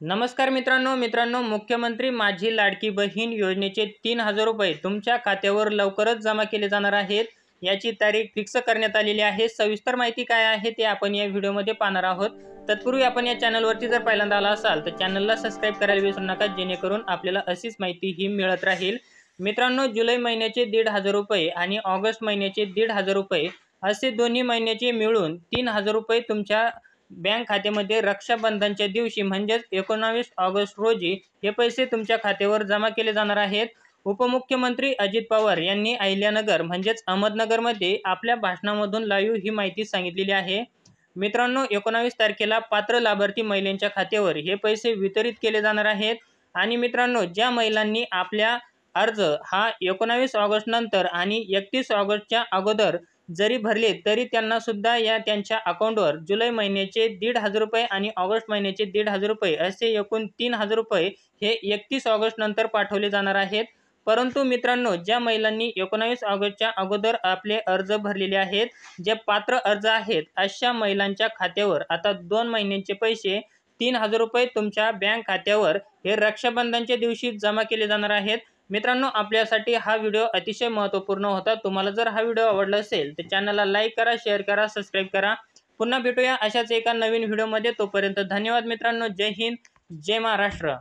नमस्कार मित्रांनो मुख्यमंत्री माझी लाडकी बहीण योजनेचे 3,000 रुपये तुमच्या खात्यावर लवकरच जमा केले जाणार आहेत। याची तारीख फिक्स करण्यात आलेली आहे। सविस्तर माहिती काय आहे ते आपण या व्हिडिओमध्ये पाहणार आहोत। तत्पूर्वी आपण या चॅनलवरती जर पहिल्यांदा आला असाल तर चॅनलला सबस्क्राइब करायला विसरू नका, जेणेकरून आपल्याला अशीच माहिती ही मिळत राहील। मित्रांनो, जुलै महिन्याचे 1,500 रुपये आणि ऑगस्ट महिन्याचे 1,500 रुपये असे दोन्ही महिन्याचे मिळून 3,000 रुपये तुमच्या बँक खात्यामध्ये रक्षाबंधनच्या दिवशी म्हणजेच 19 ऑगस्ट रोजी हे पैसे तुमच्या खात्यावर जमा केले जाणार आहेत। उपमुख्यमंत्री अजित पवार यांनी अहिल्यानगर म्हणजेच अहमदनगरमध्ये आपल्या भाषणामधून लाईव्ह ही माहिती सांगितलेली आहे। मित्रांनो, 19 तारखेला पात्र लाभार्थी महिलांच्या खात्यावर हे पैसे वितरित केले जाणार आहेत। आणि मित्रांनो, ज्या महिलांनी आपल्या अर्ज हा 19 ऑगस्ट नंतर आणि 31 ऑगस्टच्या अगोदर जरी भरले तरी त्यांना सुद्धा या त्यांच्या अकाउंटवर जुलै महिन्याचे 1,500 रुपये आणि ऑगस्ट महिन्याचे 1,500 रुपये असे एकूण 3,000 रुपये हे 31 ऑगस्ट नंतर पाठवले जाणार आहेत। परंतु मित्रांनो, ज्या महिलांनी 19 ऑगस्टच्या अगोदर आपले अर्ज भरलेले आहेत, जे पात्र अर्ज आहेत, अशा महिलांच्या खात्यावर आता 2 महिन्यांचे पैसे 3,000 रुपये तुमच्या बँक खात्यावर हे रक्षाबंधनच्या दिवशी जमा केले जाणार आहेत। मित्रांनो, आपल्यासाठी हा व्हिडिओ अतिशय महत्त्वपूर्ण होता। तुम्हाला जर हा व्हिडिओ आवडला असेल तर चॅनलला लाईक करा, शेअर करा, सबस्क्राइब करा। पुन्हा भेटूया अशाच एका नवीन व्हिडिओमध्ये। तोपर्यंत धन्यवाद मित्रांनो। जय हिंद, जय महाराष्ट्र।